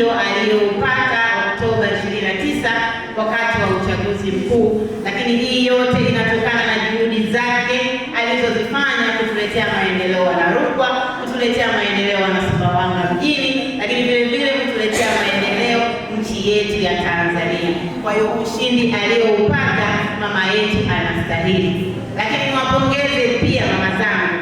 mshindo aliyoupata Oktoba 29 wakati wa uchaguzi mkuu. Lakini hii yote inatokana na juhudi zake alizozifanya kutuletea maendeleo na Rukwa, kutuletea maendeleo na Sumbawanga mjini, lakini vile vile kutuletea maendeleo nchi yetu ya Tanzania. Kwa hiyo ushindi aliyoupata mama yetu anastahili. Lakini niwapongeze pia mama zangu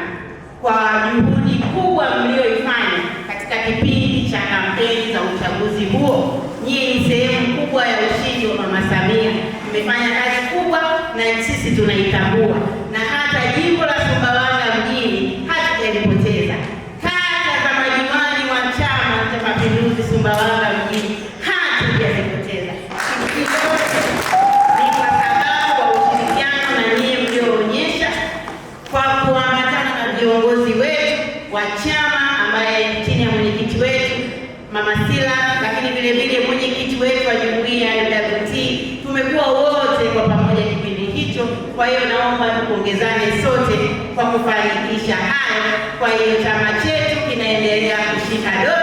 kwa juhudi kubwa mlioifanya katika kipindi cha kampeni za uchaguzi huo. Nyinyi ni sehemu kubwa ya ushindi wa Mama Samia. Mmefanya kazi kubwa na sisi tunaitambua, na hata jimbo la Sumbawanga mjini hatujalipoteza. Kata za madiwani wa Chama cha Mapinduzi Sumbawanga mjini hatujazipoteza. Ni kwa sababu wa ushirikiano na nyinyi mlioonyesha kwa kuambatana na viongozi wetu wa chama ambaye chini ya mwenyekiti wetu Mama Sila, lakini vile vile mwenyekiti wetu wa jumuiya ya UWT. Tumekuwa wote kwa pamoja kipindi hicho. Kwa hiyo naomba tupongezane sote kwa kufanikisha hayo. Kwa hiyo chama chetu kinaendelea kushika dola.